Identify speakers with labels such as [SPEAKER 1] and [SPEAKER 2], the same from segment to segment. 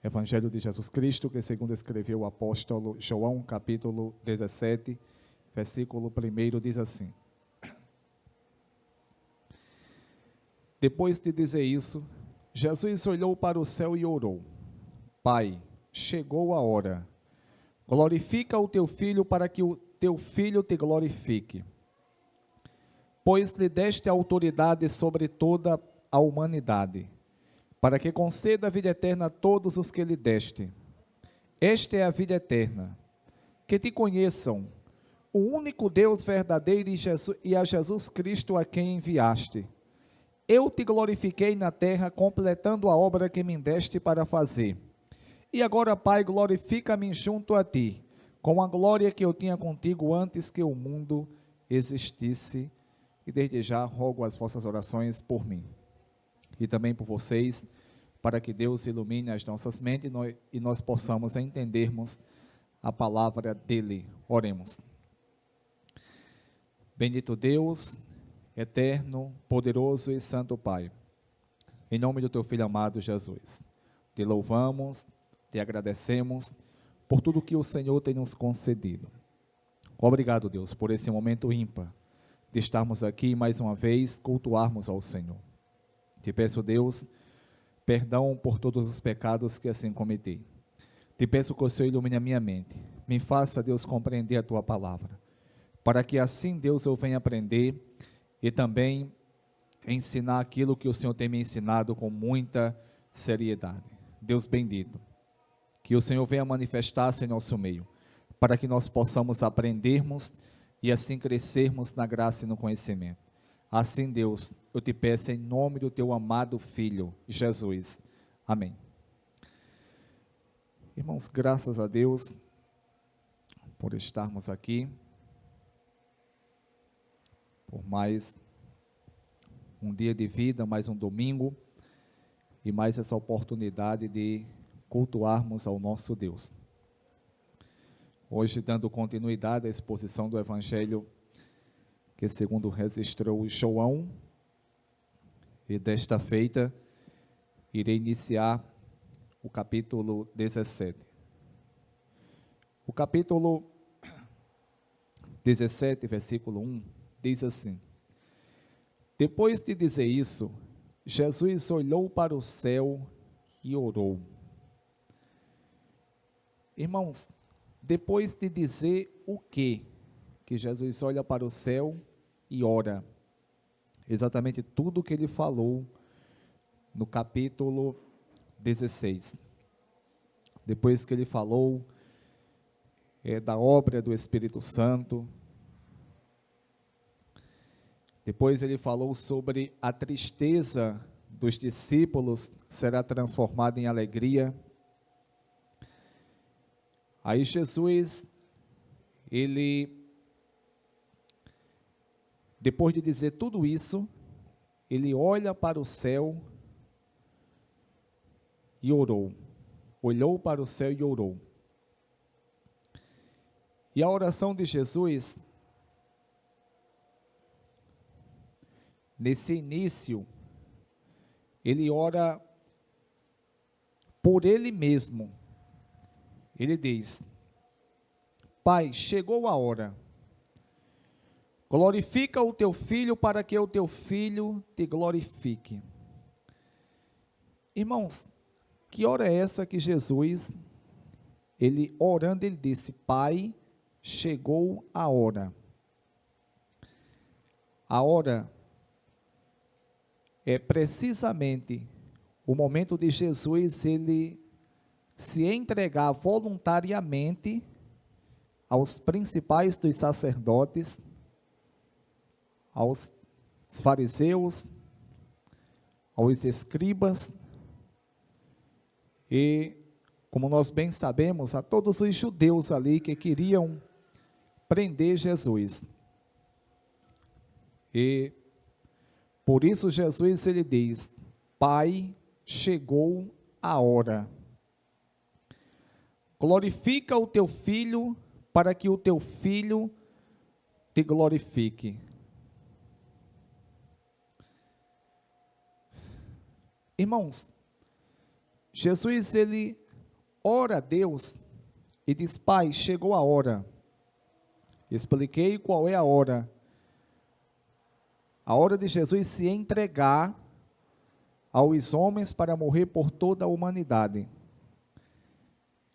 [SPEAKER 1] Evangelho de Jesus Cristo, que segundo escreveu o apóstolo João, capítulo 17, versículo 1, diz assim: Depois de dizer isso, Jesus olhou para o céu e orou: Pai, chegou a hora. Glorifica o teu filho para que o teu filho te glorifique. Pois lhe deste autoridade sobre toda a humanidade, para que conceda a vida eterna a todos os que lhe deste. Esta é a vida eterna, que te conheçam, o único Deus verdadeiro e a Jesus Cristo a quem enviaste. Eu te glorifiquei na terra, completando a obra que me deste para fazer. E agora, Pai, glorifica-me junto a ti, com a glória que eu tinha contigo antes que o mundo existisse. E desde já rogo as vossas orações por mim e também por vocês, para que Deus ilumine as nossas mentes e nós possamos entendermos a palavra dele. Oremos. Bendito Deus, eterno, poderoso e santo Pai, em nome do teu Filho amado Jesus, te louvamos, te agradecemos por tudo que o Senhor tem nos concedido. Obrigado, Deus, por esse momento ímpar de estarmos aqui mais uma vez, cultuarmos ao Senhor. Te peço, Deus, perdão por todos os pecados que assim cometi. Te peço que o Senhor ilumine a minha mente, me faça, Deus, compreender a tua palavra, para que assim, Deus, eu venha aprender e também ensinar aquilo que o Senhor tem me ensinado com muita seriedade. Deus bendito, que o Senhor venha manifestar-se em nosso meio, para que nós possamos aprendermos e assim crescermos na graça e no conhecimento. Assim, Deus, eu te peço em nome do teu amado Filho, Jesus. Amém. Irmãos, graças a Deus por estarmos aqui, por mais um dia de vida, mais um domingo, e mais essa oportunidade de cultuarmos ao nosso Deus. Hoje, dando continuidade à exposição do Evangelho, que segundo registrou João, e desta feita, irei iniciar o capítulo 17. O capítulo 17, versículo 1, diz assim: Depois de dizer isso, Jesus olhou para o céu e orou. Irmãos, depois de dizer o quê? Que Jesus olha para o céu e ora. Exatamente tudo o que ele falou no capítulo 16. Depois que ele falou da obra do Espírito Santo, depois ele falou sobre a tristeza dos discípulos será transformada em alegria. Aí Jesus, depois de dizer tudo isso, ele olha para o céu e orou. Olhou para o céu e orou. E a oração de Jesus, nesse início, ele ora por ele mesmo. Ele diz: Pai, chegou a hora. Glorifica o teu filho para que o teu filho te glorifique. Irmãos, que hora é essa que Jesus, ele orando, ele disse: Pai, chegou a hora. A hora é precisamente o momento de Jesus, ele se entregar voluntariamente aos principais dos sacerdotes, aos fariseus, aos escribas e, como nós bem sabemos, a todos os judeus ali que queriam prender Jesus. E por isso Jesus, ele diz: Pai, chegou a hora. Glorifica o teu filho para que o teu filho te glorifique. Irmãos, Jesus, ele ora a Deus e diz: Pai, chegou a hora. Expliquei qual é a hora. A hora de Jesus se entregar aos homens para morrer por toda a humanidade.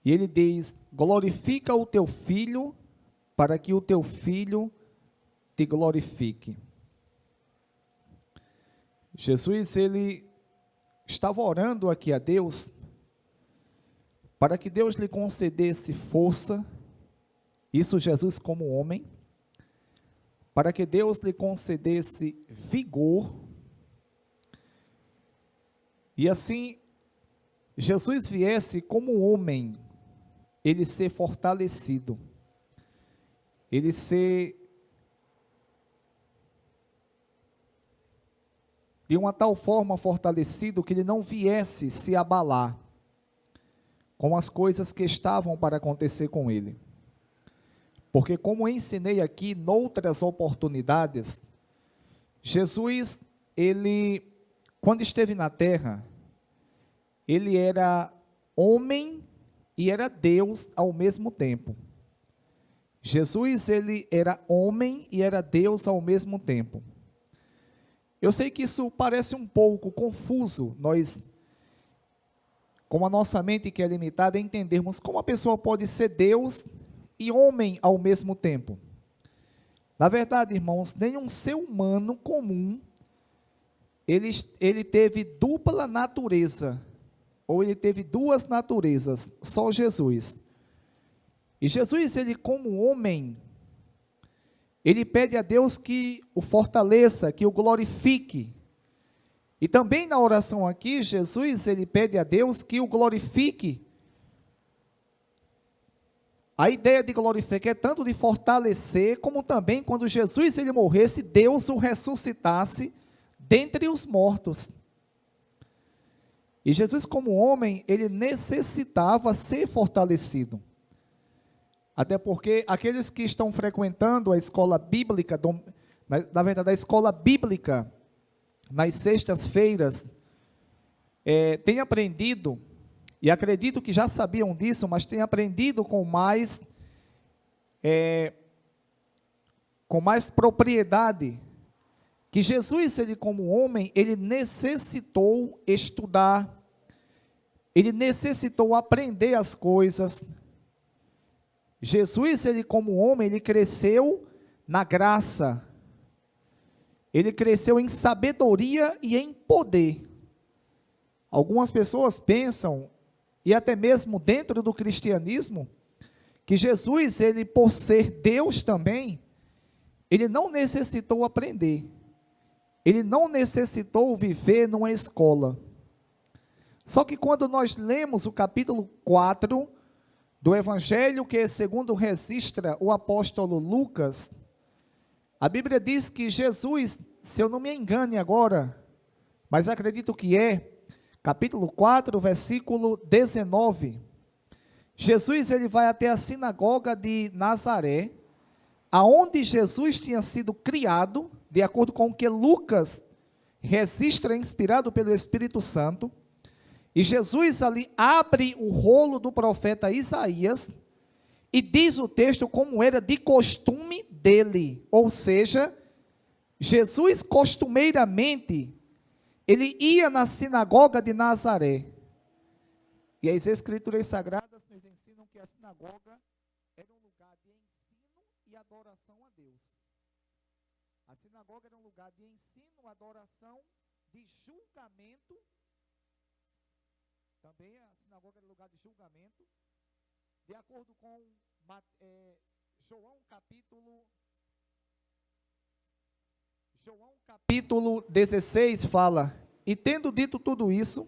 [SPEAKER 1] E ele diz: glorifica o teu filho, para que o teu filho te glorifique. Jesus, ele estava orando aqui a Deus, para que Deus lhe concedesse força, isso Jesus como homem, para que Deus lhe concedesse vigor, e assim, Jesus viesse como homem, ele ser fortalecido, ele ser de uma tal forma fortalecido que ele não viesse se abalar com as coisas que estavam para acontecer com ele. Porque como ensinei aqui noutras oportunidades, Jesus, ele, quando esteve na terra, ele era homem e era Deus ao mesmo tempo. Jesus, ele era homem e era Deus ao mesmo tempo. Eu sei que isso parece um pouco confuso, nós, com a nossa mente que é limitada, entendermos como a pessoa pode ser Deus e homem ao mesmo tempo. Na verdade, irmãos, nenhum ser humano comum, ele teve dupla natureza, ou ele teve duas naturezas, só Jesus. E Jesus, ele como homem, ele pede a Deus que o fortaleça, que o glorifique. E também na oração aqui, Jesus, ele pede a Deus que o glorifique. A ideia de glorificar é tanto de fortalecer, como também quando Jesus ele morresse, Deus o ressuscitasse dentre os mortos. E Jesus como homem, ele necessitava ser fortalecido. Até porque aqueles que estão frequentando a escola bíblica, na verdade a escola bíblica, nas sextas-feiras, têm aprendido, e acredito que já sabiam disso, mas têm aprendido com mais propriedade, que Jesus, ele como homem, ele necessitou estudar, ele necessitou aprender as coisas. Jesus, ele como homem, ele cresceu na graça, ele cresceu em sabedoria e em poder. Algumas pessoas pensam, e até mesmo dentro do cristianismo, que Jesus, ele por ser Deus também, ele não necessitou aprender, ele não necessitou viver numa escola. Só que quando nós lemos o capítulo 4, do Evangelho que segundo registra o apóstolo Lucas, a Bíblia diz que Jesus, se eu não me engane agora, mas acredito que capítulo 4, versículo 19, Jesus ele vai até a sinagoga de Nazaré, aonde Jesus tinha sido criado, de acordo com o que Lucas registra, inspirado pelo Espírito Santo. E Jesus ali abre o rolo do profeta Isaías e diz o texto como era de costume dele. Ou seja, Jesus costumeiramente, ele ia na sinagoga de Nazaré. E as escrituras sagradas nos ensinam que a sinagoga era um lugar de ensino e adoração a Deus. A sinagoga era um lugar de ensino, adoração, de julgamento. Também a sinagoga era lugar de julgamento, de acordo com João capítulo 16 fala: e tendo dito tudo isso,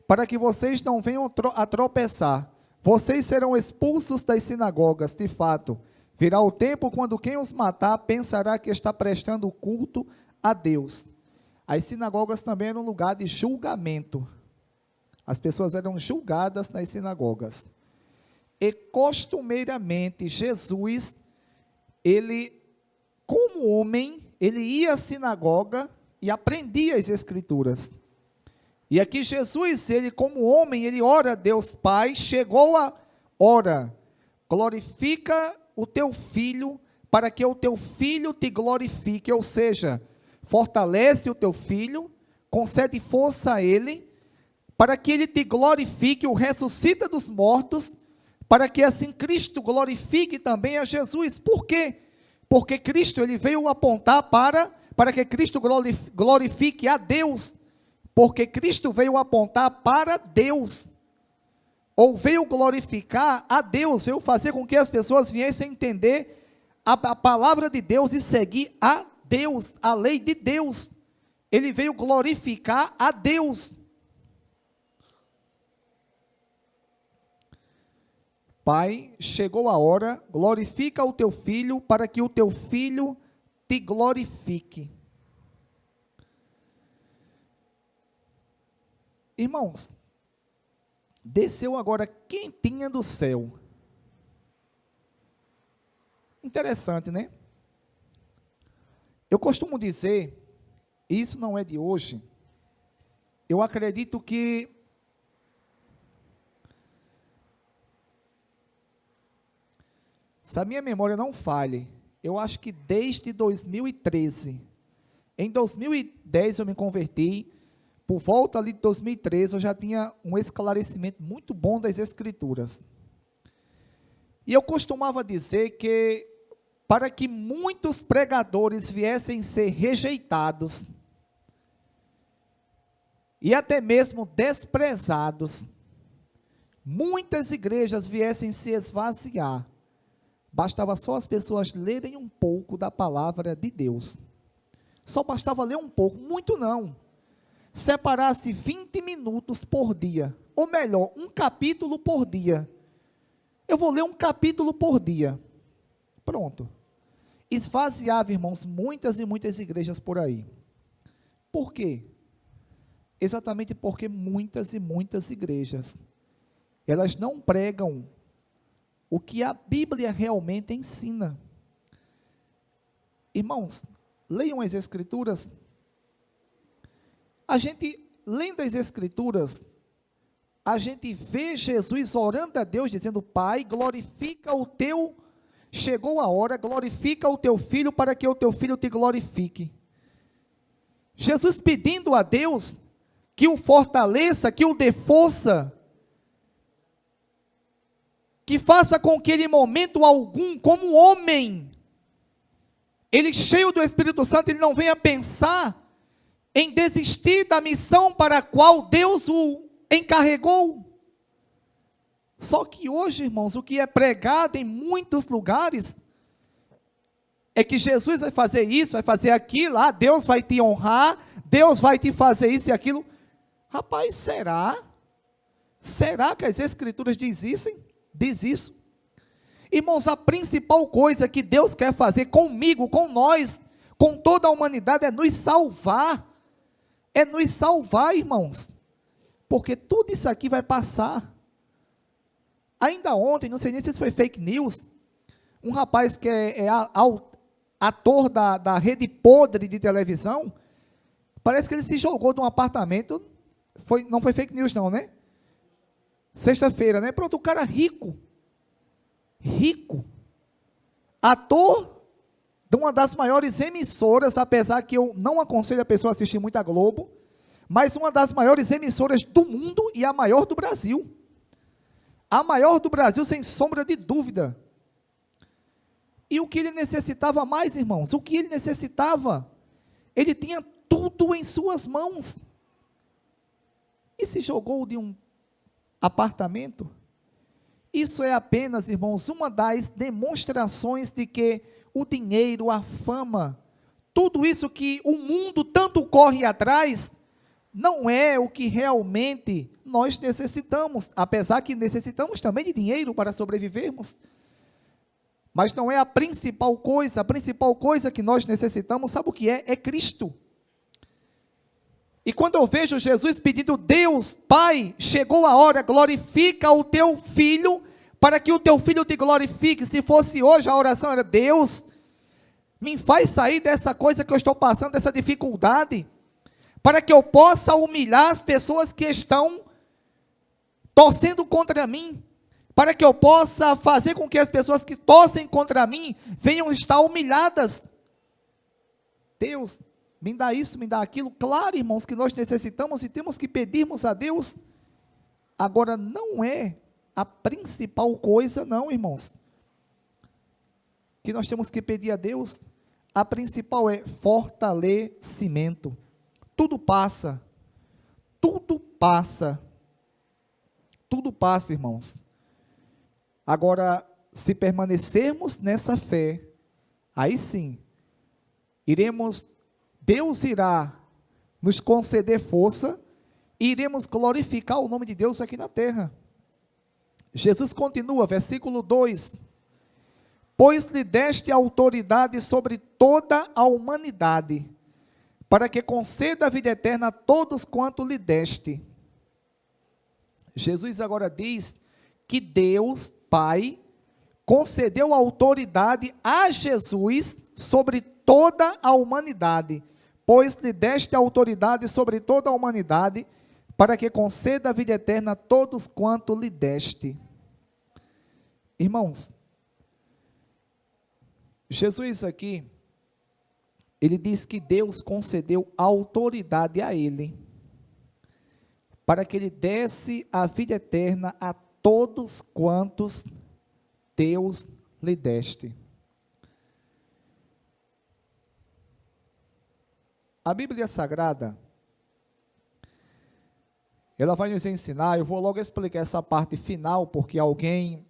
[SPEAKER 1] para que vocês não venham a tropeçar, vocês serão expulsos das sinagogas. De fato, virá o tempo quando quem os matar pensará que está prestando culto a Deus. As sinagogas também eram lugar de julgamento. As pessoas eram julgadas nas sinagogas. E costumeiramente, Jesus, ele, como homem, ele ia à sinagoga e aprendia as escrituras. E aqui Jesus, ele como homem, ele ora a Deus Pai, chegou a hora, glorifica o teu filho, para que o teu filho te glorifique, ou seja, fortalece o teu filho, concede força a ele, para que ele te glorifique, o ressuscita dos mortos, para que assim Cristo glorifique também a Jesus. Por quê? Porque Cristo, ele veio apontar para que Cristo glorifique a Deus, porque Cristo veio apontar para Deus, ou veio glorificar a Deus, veio fazer com que as pessoas viessem a entender a palavra de Deus e seguir a Deus, a lei de Deus. Ele veio glorificar a Deus. Pai, chegou a hora, glorifica o teu filho, para que o teu filho te glorifique. Irmãos, desceu agora quentinha do céu. Interessante, né? Eu costumo dizer, isso não é de hoje, eu acredito que se a minha memória não falhe, eu acho que desde 2013, em 2010 eu me converti, por volta ali de 2013 eu já tinha um esclarecimento muito bom das Escrituras. E eu costumava dizer que para que muitos pregadores viessem ser rejeitados e até mesmo desprezados, muitas igrejas viessem se esvaziar, bastava só as pessoas lerem um pouco da palavra de Deus. Só bastava ler um pouco, muito não. Separasse 20 minutos por dia, ou melhor, um capítulo por dia. Eu vou ler um capítulo por dia. Pronto. Esvaziava, irmãos, muitas e muitas igrejas por aí. Por quê? Exatamente porque muitas e muitas igrejas, elas não pregam o que a Bíblia realmente ensina. Irmãos, leiam as Escrituras. A gente, lendo as Escrituras, a gente vê Jesus orando a Deus, dizendo: Pai, glorifica o teu, chegou a hora, glorifica o teu filho, para que o teu filho te glorifique. Jesus pedindo a Deus que o fortaleça, que o dê força, que faça com que ele, em momento algum, como homem, ele cheio do Espírito Santo, ele não venha pensar em desistir da missão para a qual Deus o encarregou. Só que hoje, irmãos, o que é pregado em muitos lugares, é que Jesus vai fazer isso, vai fazer aquilo, Deus vai te honrar, Deus vai te fazer isso e aquilo. Rapaz, será? Será que as Escrituras diz isso? Irmãos, a principal coisa que Deus quer fazer comigo, com nós, com toda a humanidade, é nos salvar. É nos salvar, irmãos. Porque tudo isso aqui vai passar. Ainda ontem, não sei nem se foi fake news, um rapaz que é ator da rede podre de televisão, parece que ele se jogou de um apartamento, não foi fake news não, né? Sexta-feira, né? Pronto, o cara rico, ator de uma das maiores emissoras, apesar que eu não aconselho a pessoa a assistir muito a Globo, mas uma das maiores emissoras do mundo e a maior do Brasil. A maior do Brasil, sem sombra de dúvida. E o que ele necessitava mais, irmãos? O que ele necessitava? Ele tinha tudo em suas mãos. E se jogou de um apartamento? Isso é apenas, irmãos, uma das demonstrações de que o dinheiro, a fama, tudo isso que o mundo tanto corre atrás, não é o que realmente nós necessitamos, apesar que necessitamos também de dinheiro para sobrevivermos, mas não é a principal coisa que nós necessitamos, sabe o que é? É Cristo. E quando eu vejo Jesus pedindo: Deus, Pai, chegou a hora, glorifica o teu filho, para que o teu filho te glorifique. Se fosse hoje, a oração era: Deus, me faz sair dessa coisa que eu estou passando, dessa dificuldade, para que eu possa humilhar as pessoas que estão torcendo contra mim, para que eu possa fazer com que as pessoas que torcem contra mim venham estar humilhadas. Deus, me dá isso, me dá aquilo. Claro, irmãos, que nós necessitamos e temos que pedirmos a Deus. Agora, não é a principal coisa, não, irmãos, que nós temos que pedir a Deus. A principal é fortalecimento. Tudo passa, tudo passa, tudo passa, irmãos. Agora, se permanecermos nessa fé, aí sim, Deus irá nos conceder força e iremos glorificar o nome de Deus aqui na terra. Jesus continua, versículo 2: pois lhe deste autoridade sobre toda a humanidade, para que conceda a vida eterna a todos quanto lhe deste. Jesus agora diz que Deus, Pai, concedeu autoridade a Jesus sobre toda a humanidade, pois lhe deste autoridade sobre toda a humanidade, para que conceda a vida eterna a todos quanto lhe deste. Irmãos, Jesus aqui, ele diz que Deus concedeu autoridade a ele, para que ele desse a vida eterna a todos quantos Deus lhe deste. A Bíblia Sagrada, ela vai nos ensinar, eu vou logo explicar essa parte final, porque alguém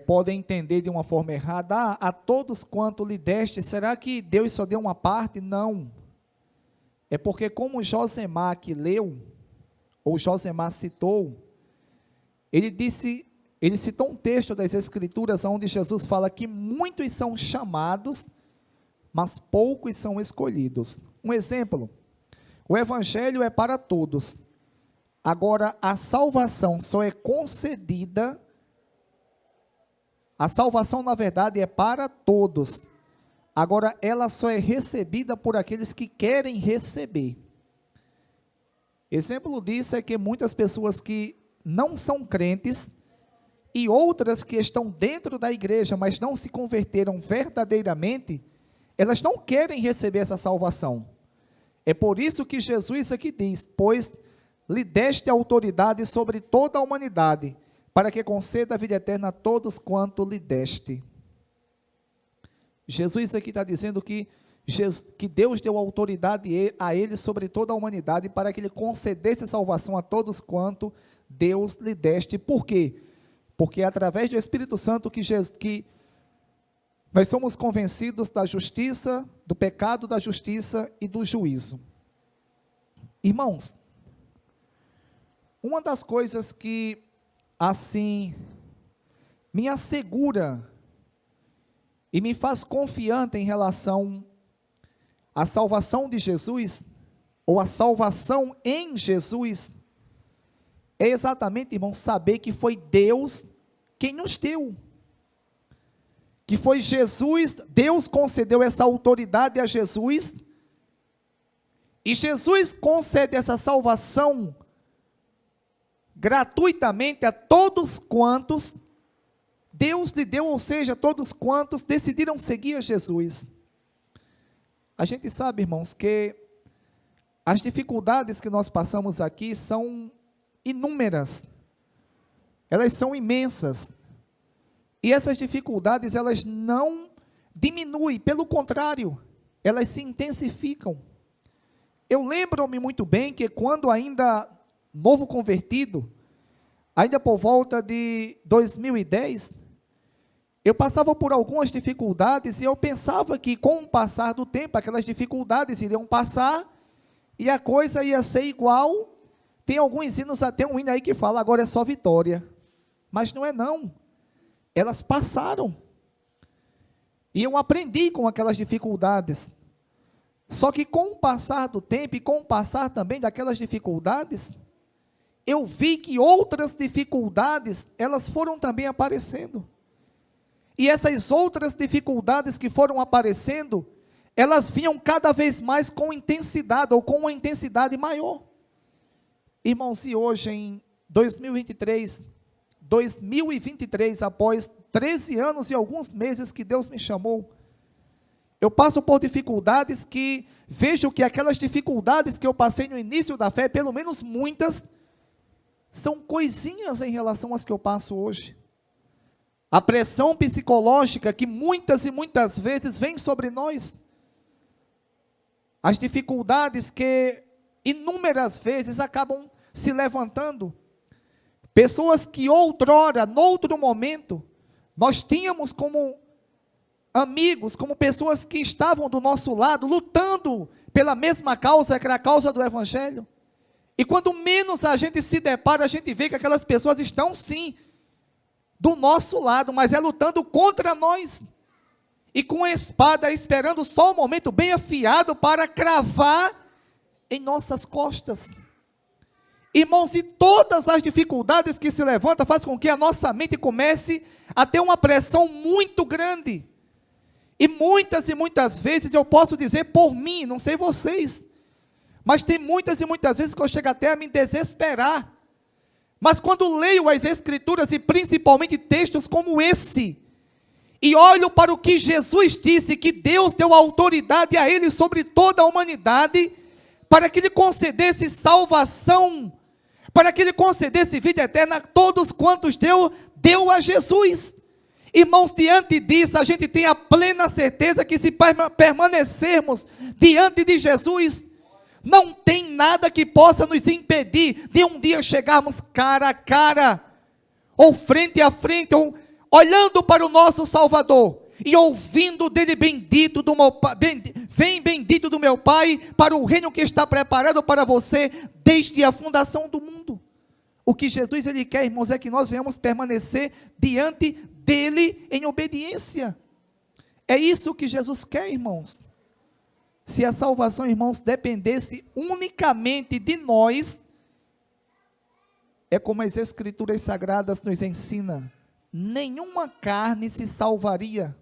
[SPEAKER 1] pode entender de uma forma errada, a todos quanto lhe deste, será que Deus só deu uma parte? Não, é porque como Josemar que leu, ou Josemar citou, ele citou um texto das Escrituras, onde Jesus fala que muitos são chamados, mas poucos são escolhidos. Um exemplo, o Evangelho é para todos, agora a salvação só é concedida, a salvação na verdade é para todos, agora ela só é recebida por aqueles que querem receber. Exemplo disso é que muitas pessoas que não são crentes, e outras que estão dentro da igreja, mas não se converteram verdadeiramente, elas não querem receber essa salvação. É por isso que Jesus aqui diz, pois lhe deste autoridade sobre toda a humanidade, para que conceda a vida eterna a todos quanto lhe deste. Jesus aqui está dizendo que Deus deu autoridade a ele sobre toda a humanidade, para que ele concedesse salvação a todos quanto Deus lhe deste. Por quê? Porque é através do Espírito Santo que nós somos convencidos da justiça, do pecado, da justiça e do juízo. Irmãos, uma das coisas que, assim, me assegura e me faz confiante em relação à salvação de Jesus, ou à salvação em Jesus, é exatamente, irmãos, saber que foi Deus quem nos deu. Que foi Jesus, Deus concedeu essa autoridade a Jesus, e Jesus concede essa salvação gratuitamente a todos quantos Deus lhe deu, ou seja, todos quantos decidiram seguir a Jesus. A gente sabe, irmãos, que as dificuldades que nós passamos aqui são inúmeras, elas são imensas, e essas dificuldades, elas não diminuem, pelo contrário, elas se intensificam. Eu lembro-me muito bem que quando ainda novo convertido, ainda por volta de 2010, eu passava por algumas dificuldades, e eu pensava que com o passar do tempo, aquelas dificuldades iriam passar, e a coisa ia ser igual. Tem alguns hinos, até um hino aí que fala, agora é só vitória, mas não é não, elas passaram, e eu aprendi com aquelas dificuldades, só que com o passar do tempo, e com o passar também daquelas dificuldades, eu vi que outras dificuldades, elas foram também aparecendo, e essas outras dificuldades que foram aparecendo, elas vinham cada vez mais com intensidade, ou com uma intensidade maior. Irmãos, e hoje em 2023, após 13 anos e alguns meses que Deus me chamou, eu passo por dificuldades que, vejo que aquelas dificuldades que eu passei no início da fé, pelo menos muitas, são coisinhas em relação às que eu passo hoje. A pressão psicológica que muitas e muitas vezes vem sobre nós, as dificuldades que inúmeras vezes acabam se levantando, pessoas que outrora, noutro momento, nós tínhamos como amigos, como pessoas que estavam do nosso lado, lutando pela mesma causa, que era a causa do Evangelho, e quando menos a gente se depara, a gente vê que aquelas pessoas estão sim, do nosso lado, mas é lutando contra nós, e com a espada, esperando só o momento bem afiado, para cravar em nossas costas. Irmãos, e todas as dificuldades que se levantam, faz com que a nossa mente comece a ter uma pressão muito grande, e muitas vezes, eu posso dizer por mim, não sei vocês, mas tem muitas e muitas vezes que eu chego até a me desesperar, mas quando leio as Escrituras, e principalmente textos como esse, e olho para o que Jesus disse, que Deus deu autoridade a Ele sobre toda a humanidade, para que Ele concedesse salvação, para que Ele concedesse vida eterna a todos quantos deu a Jesus. Irmãos, diante disso, a gente tem a plena certeza que se permanecermos diante de Jesus, não tem nada que possa nos impedir de um dia chegarmos cara a cara, ou frente a frente, ou olhando para o nosso Salvador, e ouvindo dele: bendito do meu Pai, vem bendito do meu Pai, para o reino que está preparado para você, desde a fundação do mundo. O que Jesus ele quer, irmãos, é que nós venhamos permanecer diante dele em obediência. É isso que Jesus quer, irmãos. Se a salvação, irmãos, dependesse unicamente de nós, é como as Escrituras Sagradas nos ensinam, nenhuma carne se salvaria,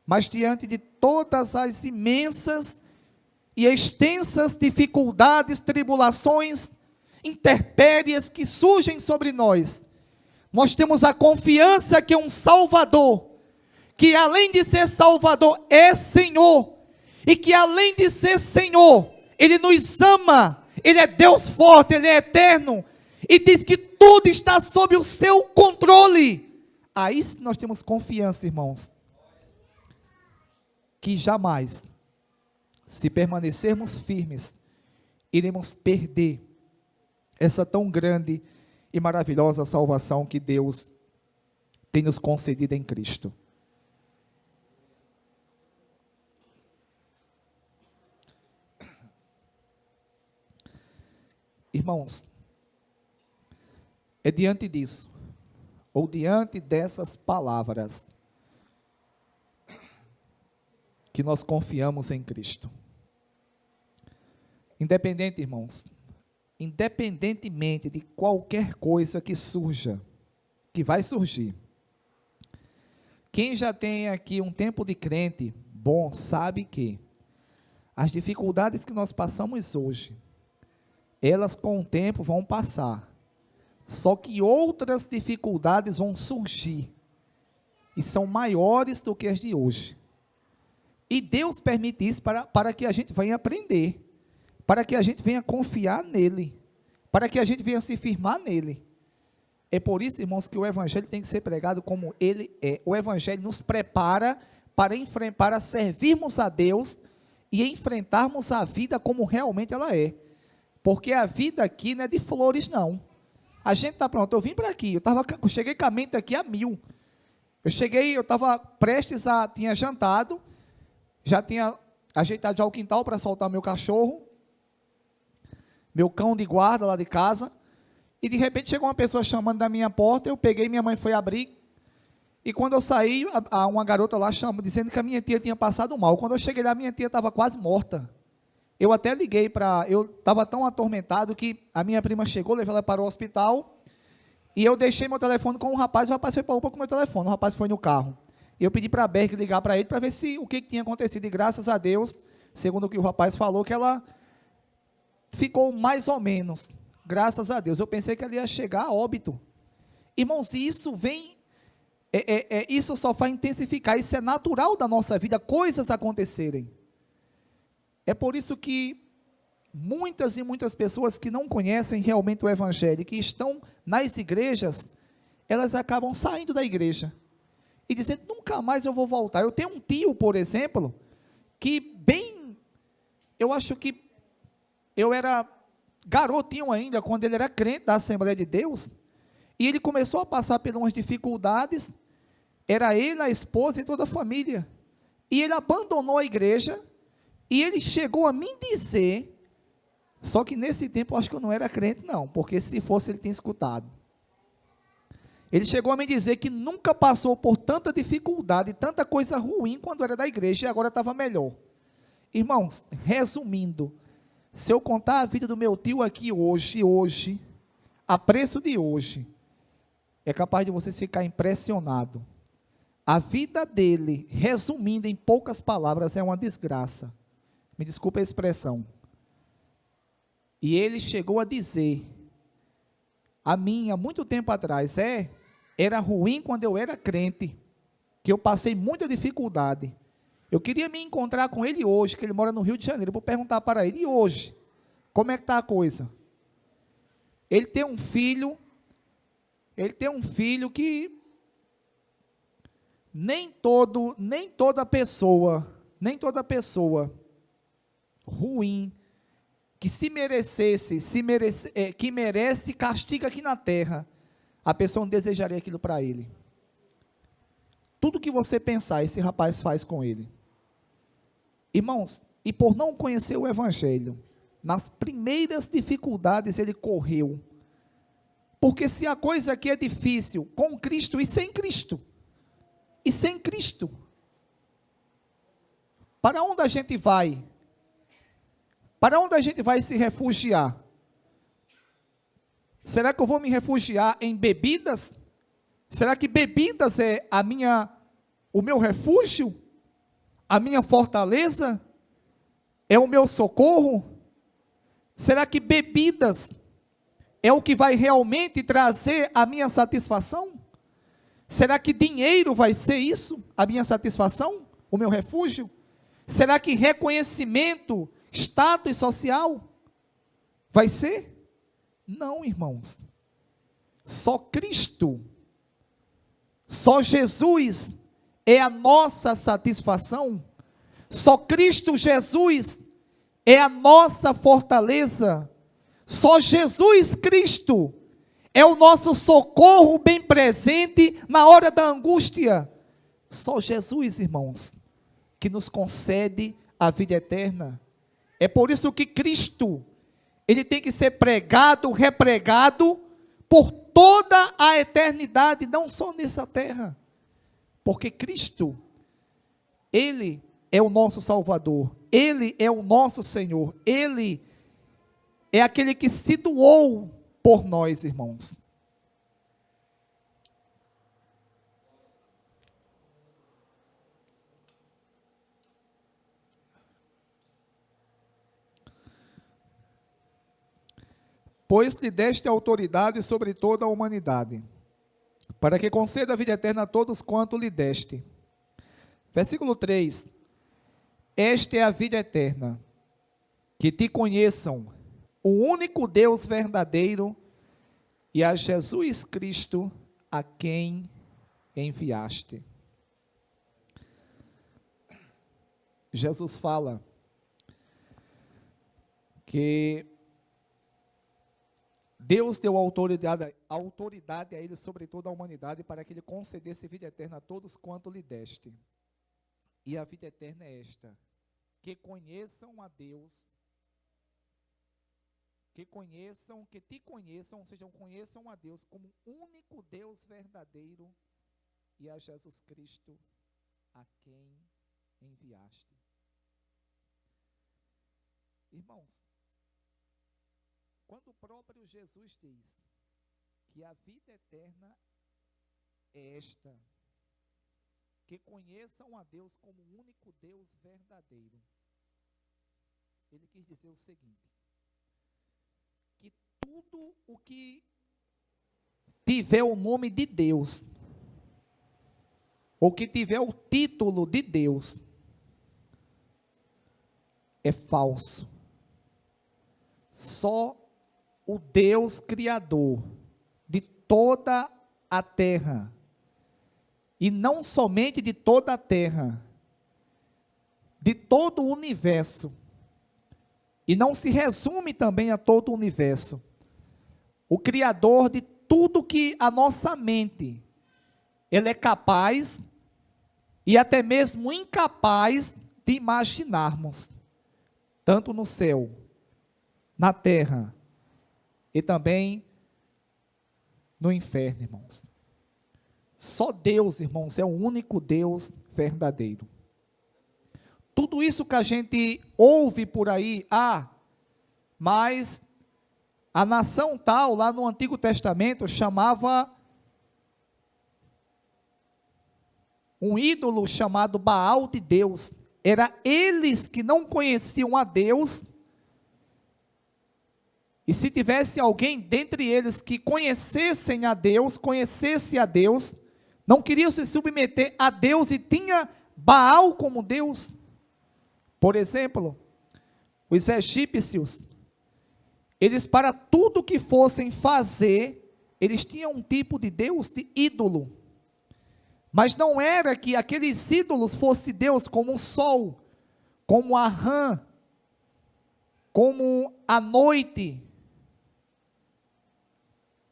[SPEAKER 1] mas diante de todas as imensas e extensas dificuldades, tribulações, intempéries que surgem sobre nós, nós temos a confiança que um Salvador, que além de ser Salvador, é Senhor, e que além de ser Senhor, Ele nos ama, Ele é Deus forte, Ele é eterno, e diz que tudo está sob o seu controle. Aí nós temos confiança, irmãos, que jamais, se permanecermos firmes, iremos perder essa tão grande e maravilhosa salvação que Deus tem nos concedido em Cristo. Irmãos, é diante disso, ou diante dessas palavras, que nós confiamos em Cristo. Independente, irmãos, independentemente de qualquer coisa que surja, que vai surgir, quem já tem aqui um tempo de crente bom, sabe que as dificuldades que nós passamos hoje, elas com o tempo vão passar, só que outras dificuldades vão surgir, e são maiores do que as de hoje, e Deus permite isso para que a gente venha aprender, para que a gente venha confiar nele, para que a gente venha se firmar nele. É por isso, irmãos, que o Evangelho tem que ser pregado como ele é. O Evangelho nos prepara para servirmos a Deus e enfrentarmos a vida como realmente ela é, porque a vida aqui não é de flores não. A gente está pronto, eu vim para aqui, eu cheguei com a mente aqui a 1000, eu estava prestes a, tinha jantado, já tinha ajeitado já o quintal para soltar meu cachorro, meu cão de guarda lá de casa, e de repente chegou uma pessoa chamando da minha porta, eu peguei, minha mãe foi abrir, e quando eu saí, uma garota lá dizendo que a minha tia tinha passado mal. Quando eu cheguei lá, minha tia estava quase morta. Eu até liguei eu estava tão atormentado que a minha prima chegou, levou ela para o hospital, e eu deixei meu telefone com o rapaz foi para a UPA com o meu telefone, o rapaz foi no carro. E eu pedi para a Berg ligar para ele para ver se o que tinha acontecido. E graças a Deus, segundo o que o rapaz falou, que ela ficou mais ou menos. Graças a Deus. Eu pensei que ela ia chegar a óbito. Irmãos, isso vem, isso só vai intensificar. Isso é natural da nossa vida, coisas acontecerem. É por isso que muitas e muitas pessoas que não conhecem realmente o Evangelho, que estão nas igrejas, elas acabam saindo da igreja e dizendo, nunca mais eu vou voltar. Eu tenho um tio, por exemplo, que eu acho que eu era garotinho ainda, quando ele era crente da Assembleia de Deus, e ele começou a passar por umas dificuldades, era ele, a esposa e toda a família, e ele abandonou a igreja, e ele chegou a me dizer, só que nesse tempo eu acho que eu não era crente não, porque se fosse ele tinha escutado, ele chegou a me dizer que nunca passou por tanta dificuldade, tanta coisa ruim quando era da igreja, e agora estava melhor. Irmãos, resumindo, se eu contar a vida do meu tio aqui hoje, a preço de hoje, é capaz de vocês ficar impressionado. A vida dele, resumindo em poucas palavras, é uma desgraça. Me desculpe a expressão. E ele chegou a dizer, a mim, há muito tempo atrás, era ruim quando eu era crente, que eu passei muita dificuldade. Eu queria me encontrar com ele hoje, que ele mora no Rio de Janeiro, vou perguntar para ele, e hoje? Como é que está a coisa? Ele tem um filho que nem toda pessoa ruim, que merece castigo aqui na terra, a pessoa não desejaria aquilo para ele. Tudo que você pensar, esse rapaz faz com ele. Irmãos, e por não conhecer o Evangelho, nas primeiras dificuldades ele correu. Porque se a coisa aqui é difícil, com Cristo e sem Cristo, para onde a gente vai? Para onde a gente vai se refugiar? Será que eu vou me refugiar em bebidas? Será que bebidas é o meu refúgio? A minha fortaleza? É o meu socorro? Será que bebidas é o que vai realmente trazer a minha satisfação? Será que dinheiro vai ser isso? A minha satisfação? O meu refúgio? Será que reconhecimento, status social vai ser? Não, irmãos. Só Cristo, só Jesus é a nossa satisfação. Só Cristo Jesus é a nossa fortaleza. Só Jesus Cristo é o nosso socorro bem presente na hora da angústia. Só Jesus, irmãos, que nos concede a vida eterna. É por isso que Cristo, ele tem que ser pregado, repregado por toda a eternidade, não só nessa terra. Porque Cristo, ele é o nosso Salvador, ele é o nosso Senhor, ele é aquele que se doou por nós, irmãos. Pois lhe deste autoridade sobre toda a humanidade, para que conceda a vida eterna a todos quanto lhe deste. Versículo 3. Esta é a vida eterna, que te conheçam, o único Deus verdadeiro, e a Jesus Cristo, a quem enviaste. Jesus fala que Deus deu autoridade a ele sobre toda a humanidade, para que ele concedesse vida eterna a todos quanto lhe deste. E a vida eterna é esta: que conheçam a Deus, que te conheçam, ou seja, conheçam a Deus como único Deus verdadeiro, e a Jesus Cristo, a quem enviaste. Irmãos, quando o próprio Jesus diz que a vida eterna é esta,
[SPEAKER 2] que conheçam a Deus como o único Deus verdadeiro. Ele quis dizer o seguinte: que tudo o que tiver o nome de Deus, ou que tiver o título de Deus, é falso. Só o Deus Criador de toda a terra, e não somente de toda a terra, de todo o universo, e não se resume também a todo o universo, o Criador de tudo que a nossa mente, ele é capaz e até mesmo incapaz de imaginarmos, tanto no céu, na terra e também no inferno, irmãos. Só Deus, irmãos, é o único Deus verdadeiro. Tudo isso que a gente ouve por aí, mas a nação tal, lá no Antigo Testamento, chamava um ídolo chamado Baal de Deus. Era eles que não conheciam a Deus, e se tivesse alguém dentre eles que conhecesse a Deus, não queriam se submeter a Deus e tinha Baal como Deus. Por exemplo, os egípcios, eles para tudo que fossem fazer, eles tinham um tipo de Deus, de ídolo. Mas não era que aqueles ídolos fossem Deus, como o sol, como a rã, como a noite.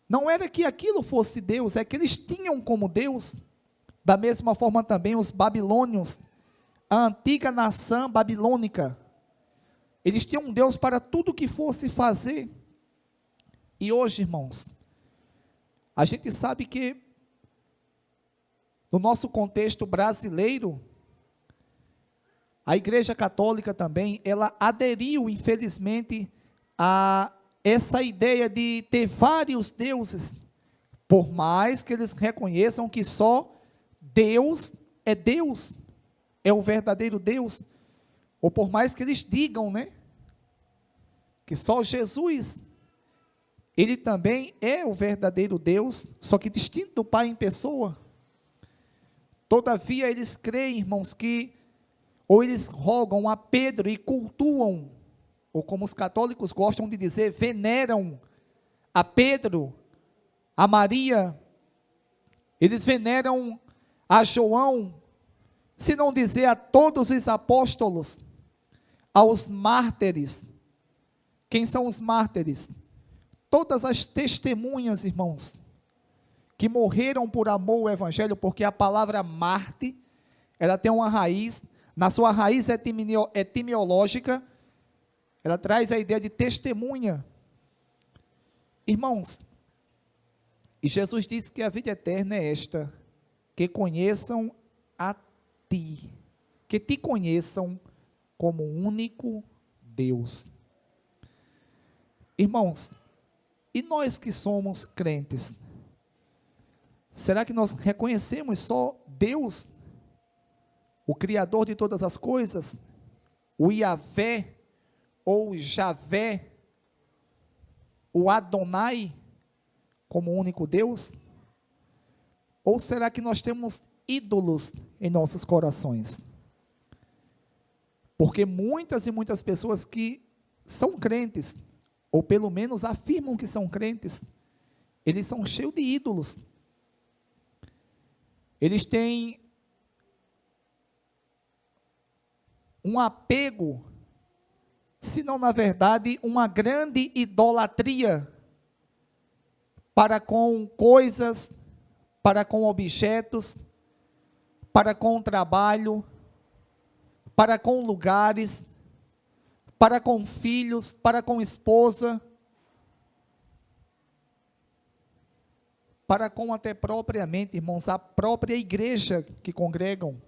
[SPEAKER 2] Não era que aquilo fosse Deus, é que eles tinham como Deus. Da mesma forma também os babilônios, a antiga nação babilônica, eles tinham um Deus para tudo que fosse fazer. E hoje, irmãos, a gente sabe que no nosso contexto brasileiro, a Igreja Católica também, ela aderiu, infelizmente, a essa ideia de ter vários deuses, por mais que eles reconheçam que só Deus, é o verdadeiro Deus, ou por mais que eles digam, que só Jesus, ele também é o verdadeiro Deus, só que distinto do Pai em pessoa. Todavia eles creem, irmãos, ou eles rogam a Pedro e cultuam, ou como os católicos gostam de dizer, veneram a Pedro, a Maria, eles veneram a João, se não dizer a todos os apóstolos, aos mártires. Quem são os mártires? Todas as testemunhas, irmãos, que morreram por amor ao evangelho, porque a palavra Marte, ela tem uma raiz, na sua raiz etimológica, ela traz a ideia de testemunha. Irmãos, e Jesus disse que a vida eterna é esta, que conheçam a ti, que te conheçam como único Deus. Irmãos, e nós que somos crentes, será que nós reconhecemos só Deus, o Criador de todas as coisas, o Iavé, ou Javé, o Adonai, como único Deus? Ou será que nós temos ídolos em nossos corações? Porque muitas e muitas pessoas que são crentes, ou pelo menos afirmam que são crentes, eles são cheios de ídolos. Eles têm um apego, se não na verdade, uma grande idolatria para com coisas, para com objetos, para com trabalho, para com lugares, para com filhos, para com esposa, para com até propriamente, irmãos, a própria igreja que congregam,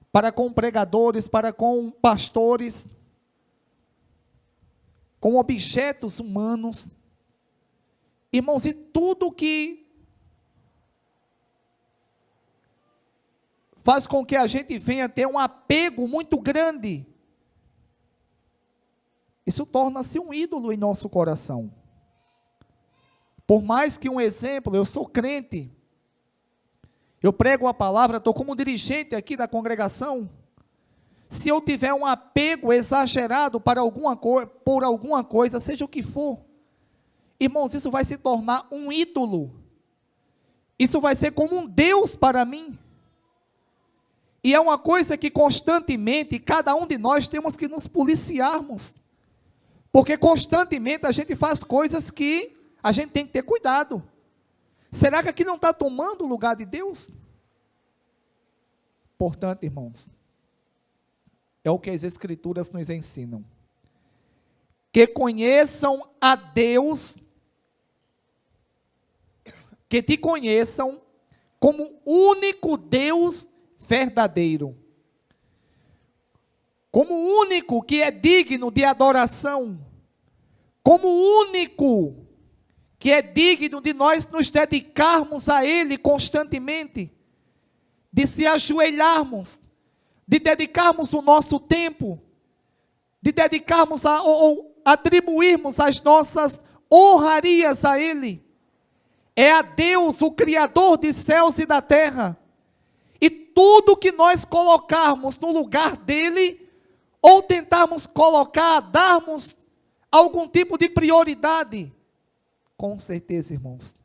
[SPEAKER 2] para com pregadores, para com pastores, com objetos humanos. Irmãos, e tudo que faz com que a gente venha ter um apego muito grande. Isso torna-se um ídolo em nosso coração. Por mais que um exemplo, eu sou crente, eu prego a palavra, estou como dirigente aqui da congregação. Se eu tiver um apego exagerado por alguma coisa, seja o que for, irmãos, isso vai se tornar um ídolo. Isso vai ser como um Deus para mim. E é uma coisa que constantemente, cada um de nós temos que nos policiarmos. Porque constantemente a gente faz coisas que a gente tem que ter cuidado. Será que aqui não está tomando o lugar de Deus? Portanto, irmãos, é o que as Escrituras nos ensinam. Que conheçam a Deus, que te conheçam como único Deus verdadeiro. Como único que é digno de adoração. Como único que é digno de nós nos dedicarmos a Ele constantemente, de se ajoelharmos, de dedicarmos o nosso tempo, de dedicarmos ou atribuirmos as nossas honrarias a Ele. É a Deus, o Criador dos céus e da terra. E tudo que nós colocarmos no lugar dEle, ou tentarmos colocar, darmos algum tipo de prioridade, com certeza, irmãos,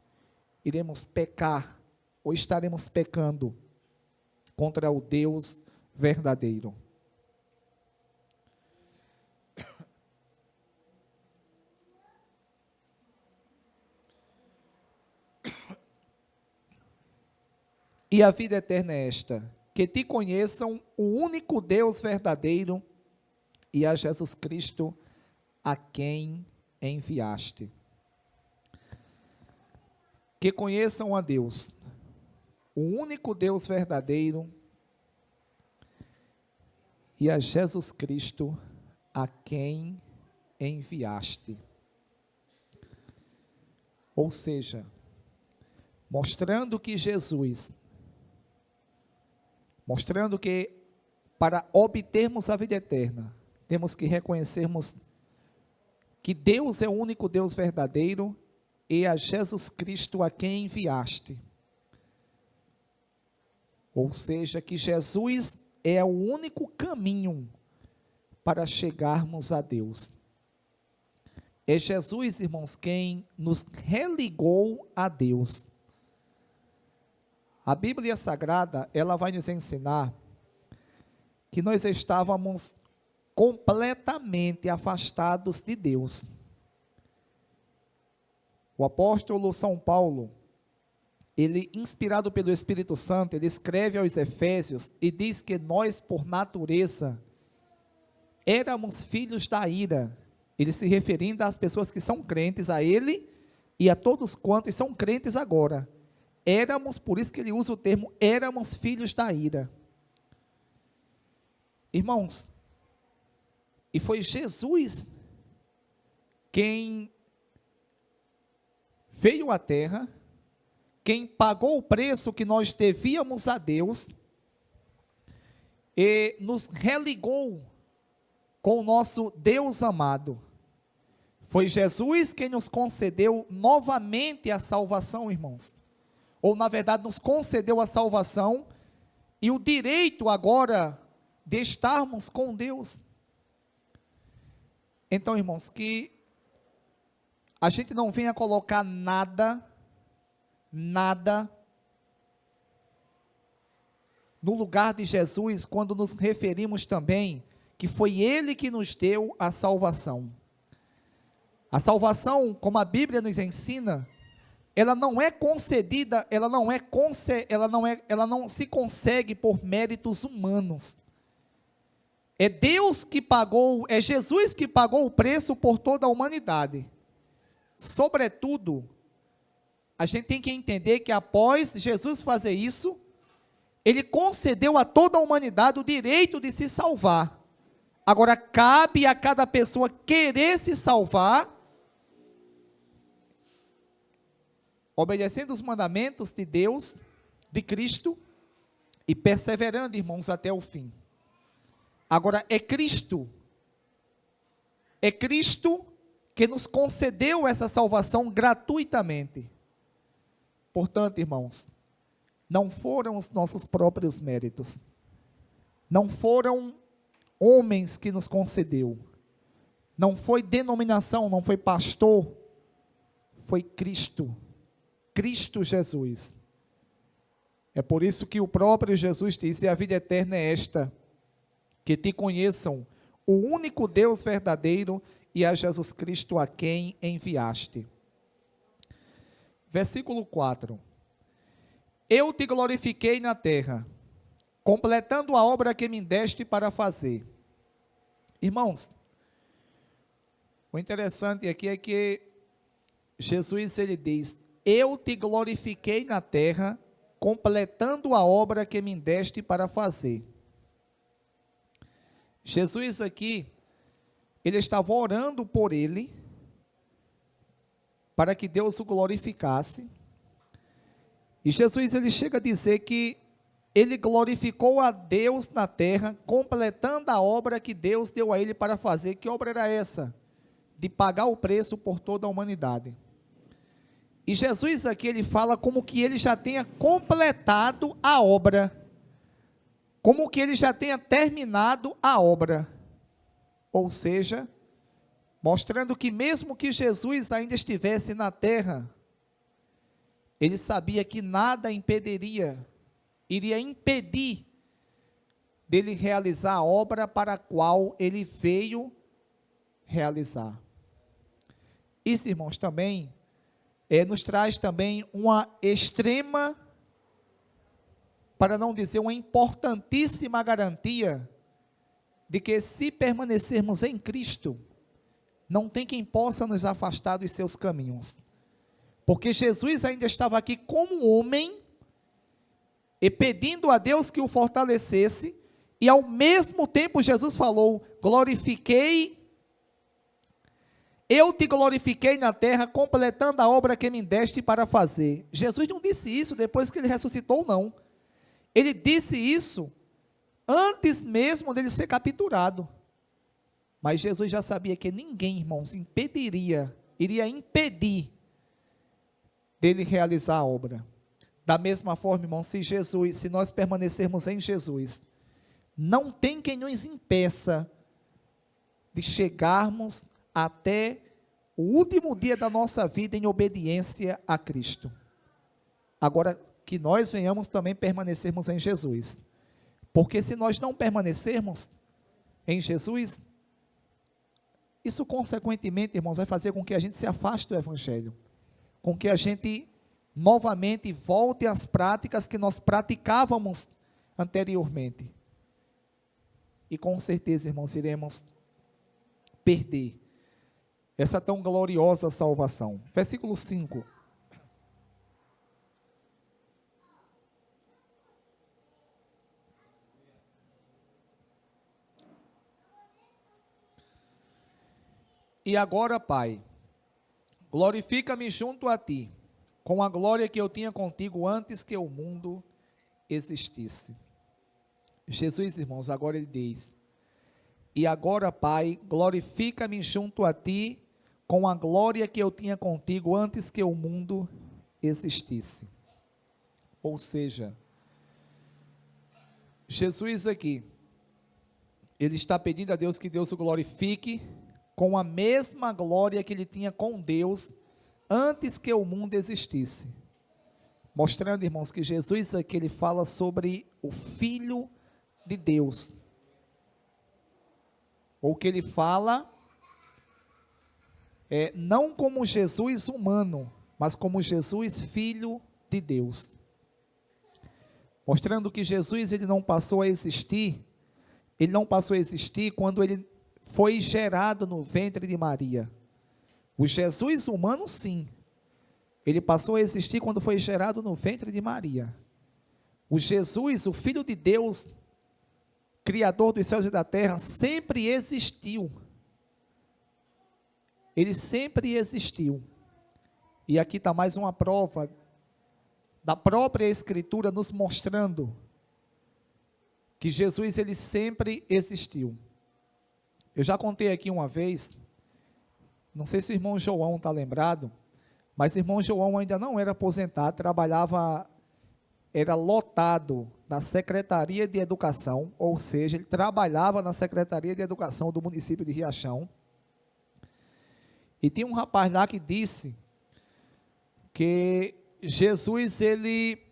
[SPEAKER 2] iremos pecar, ou estaremos pecando, contra o Deus verdadeiro. E a vida eterna é esta, que te conheçam o único Deus verdadeiro e a Jesus Cristo, a quem enviaste. Que conheçam a Deus, o único Deus verdadeiro, e a Jesus Cristo, a quem enviaste. Ou seja, mostrando que Jesus, mostrando que para obtermos a vida eterna, temos que reconhecermos que Deus é o único Deus verdadeiro e a Jesus Cristo a quem enviaste. Ou seja, que Jesus é o único caminho para chegarmos a Deus. É Jesus, irmãos, quem nos religou a Deus. A Bíblia Sagrada, ela vai nos ensinar que nós estávamos completamente afastados de Deus. O apóstolo São Paulo, ele, inspirado pelo Espírito Santo, ele escreve aos Efésios e diz que nós, por natureza, éramos filhos da ira. Ele se referindo às pessoas que são crentes, a ele e a todos quantos são crentes agora. Éramos, por isso que ele usa o termo, éramos filhos da ira. Irmãos, e foi Jesus quem veio à terra, quem pagou o preço que nós devíamos a Deus e nos religou com o nosso Deus amado. Foi Jesus quem nos concedeu novamente a salvação, irmãos. Ou, na verdade, nos concedeu a salvação e o direito agora de estarmos com Deus. Então, irmãos, que a gente não venha colocar nada no lugar de Jesus, quando nos referimos também que foi Ele que nos deu a salvação. A salvação, como a Bíblia nos ensina, ela não é concedida, ela não se consegue por méritos humanos. É Deus que pagou, é Jesus que pagou o preço por toda a humanidade. Sobretudo, a gente tem que entender que após Jesus fazer isso, Ele concedeu a toda a humanidade o direito de se salvar. Agora, cabe a cada pessoa querer se salvar, obedecendo os mandamentos de Deus, de Cristo, e perseverando, irmãos, até o fim. Agora, é Cristo que nos concedeu essa salvação gratuitamente. Portanto, irmãos, não foram os nossos próprios méritos, não foram homens que nos concedeu, não foi denominação, não foi pastor, foi Cristo Jesus. É por isso que o próprio Jesus disse: a vida eterna é esta, que te conheçam o único Deus verdadeiro e a Jesus Cristo a quem enviaste. Versículo 4. Eu te glorifiquei na terra, completando a obra que me deste para fazer. Irmãos, o interessante aqui é que Jesus, ele diz: eu te glorifiquei na terra, completando a obra que me deste para fazer. Jesus aqui, ele estava orando por ele, para que Deus o glorificasse. E Jesus, ele chega a dizer que ele glorificou a Deus na terra, completando a obra que Deus deu a ele para fazer. Que obra era essa? De pagar o preço por toda a humanidade. E Jesus aqui, ele fala como que ele já tenha completado a obra, como que ele já tenha terminado a obra. Ou seja, mostrando que mesmo que Jesus ainda estivesse na terra, ele sabia que nada iria impedir dele realizar a obra para a qual ele veio realizar. Isso, irmãos, também nos traz também uma extrema, para não dizer uma importantíssima garantia, de que se permanecermos em Cristo, não tem quem possa nos afastar dos seus caminhos. Porque Jesus ainda estava aqui como homem, e pedindo a Deus que o fortalecesse, e ao mesmo tempo Jesus falou: eu te glorifiquei na terra, completando a obra que me deste para fazer. Jesus não disse isso depois que ele ressuscitou, não. Ele disse isso antes mesmo dele ser capturado. Mas Jesus já sabia que ninguém, irmãos, iria impedir dele realizar a obra. Da mesma forma, irmãos, se nós permanecermos em Jesus, não tem quem nos impeça de chegarmos até o último dia da nossa vida em obediência a Cristo. Agora, que nós venhamos também permanecermos em Jesus. Porque se nós não permanecermos em Jesus, isso consequentemente, irmãos, vai fazer com que a gente se afaste do Evangelho, com que a gente novamente volte às práticas que nós praticávamos anteriormente. E com certeza, irmãos, iremos perder essa tão gloriosa salvação. Versículo 5. E agora, Pai, glorifica-me junto a ti, com a glória que eu tinha contigo antes que o mundo existisse. Jesus, irmãos, agora ele diz: e agora, Pai, glorifica-me junto a ti, com a glória que eu tinha contigo antes que o mundo existisse. Ou seja, Jesus aqui, ele está pedindo a Deus que Deus o glorifique com a mesma glória que ele tinha com Deus antes que o mundo existisse. Mostrando, irmãos, que Jesus aqui ele fala sobre o Filho de Deus. Ou que ele fala não como Jesus humano, mas como Jesus Filho de Deus. Mostrando que Jesus ele não passou a existir quando ele foi gerado no ventre de Maria. O Jesus humano, sim, ele passou a existir quando foi gerado no ventre de Maria. O Jesus, o Filho de Deus, Criador dos céus e da terra, sempre existiu. Ele sempre existiu. E aqui está mais uma prova da própria Escritura nos mostrando que Jesus ele sempre existiu. Eu já contei aqui uma vez, não sei se o irmão João está lembrado, mas o irmão João ainda não era aposentado, trabalhava, era lotado na Secretaria de Educação, ou seja, ele trabalhava na Secretaria de Educação do município de Riachão. E tinha um rapaz lá que disse que Jesus ele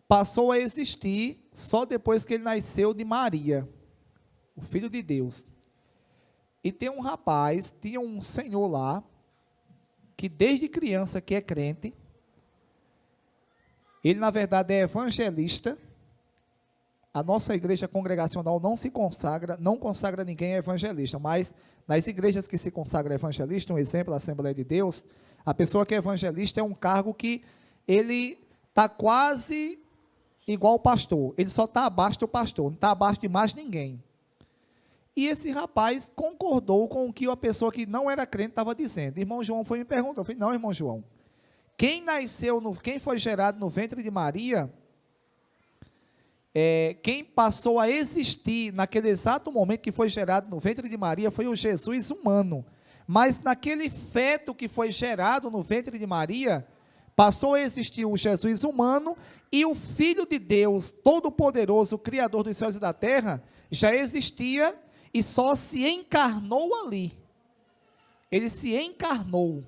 [SPEAKER 2] passou a existir só depois que ele nasceu de Maria, o Filho de Deus. E tem um rapaz, tinha um senhor lá, que desde criança que é crente, ele na verdade é evangelista. A nossa igreja congregacional não se consagra, não consagra ninguém a evangelista, mas nas igrejas que se consagra evangelista, um exemplo, a Assembleia de Deus, a pessoa que é evangelista é um cargo que ele está quase igual ao pastor, ele só está abaixo do pastor, não está abaixo de mais ninguém. E esse rapaz concordou com o que a pessoa que não era crente estava dizendo. Irmão João foi me perguntar, eu falei, não, irmão João, quem foi gerado no ventre de Maria, quem passou a existir naquele exato momento que foi gerado no ventre de Maria foi o Jesus humano, mas naquele feto que foi gerado no ventre de Maria, passou a existir o Jesus humano e o Filho de Deus, Todo-Poderoso, Criador dos céus e da terra, já existia e só se encarnou ali. Ele se encarnou.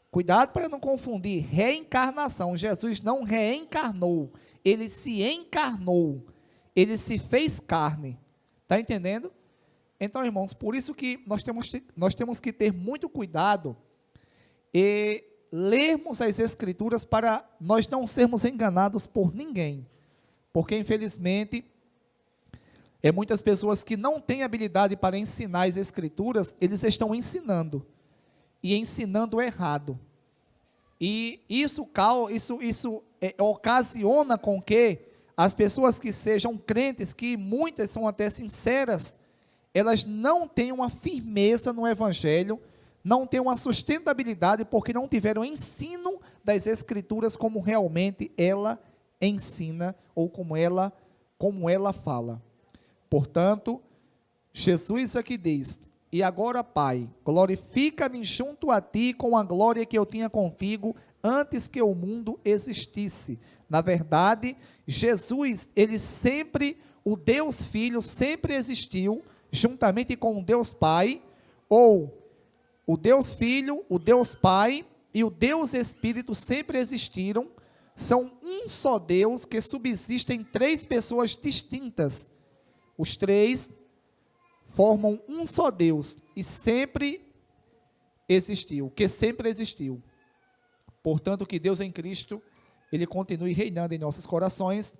[SPEAKER 2] Cuidado para não confundir reencarnação. Jesus não reencarnou, ele se encarnou, ele se fez carne. Está entendendo? Então, irmãos, por isso que nós temos que ter muito cuidado e lermos as Escrituras para nós não sermos enganados por ninguém, porque infelizmente muitas pessoas que não têm habilidade para ensinar as Escrituras, eles estão ensinando e ensinando errado, e isso ocasiona com que as pessoas que sejam crentes, que muitas são até sinceras, elas não têm uma firmeza no Evangelho, não têm uma sustentabilidade, porque não tiveram ensino das Escrituras como realmente ela ensina, ou como ela fala. Portanto, Jesus aqui diz, e agora, Pai, glorifica-me junto a Ti com a glória que eu tinha contigo antes que o mundo existisse. Na verdade, Jesus, ele sempre, o Deus Filho, sempre existiu, juntamente com o Deus Pai, ou o Deus Filho, o Deus Pai e o Deus Espírito sempre existiram, são um só Deus que subsiste em três pessoas distintas. Os três formam um só Deus e sempre existiu, que sempre existiu. Portanto, que Deus em Cristo, ele continue reinando em nossos corações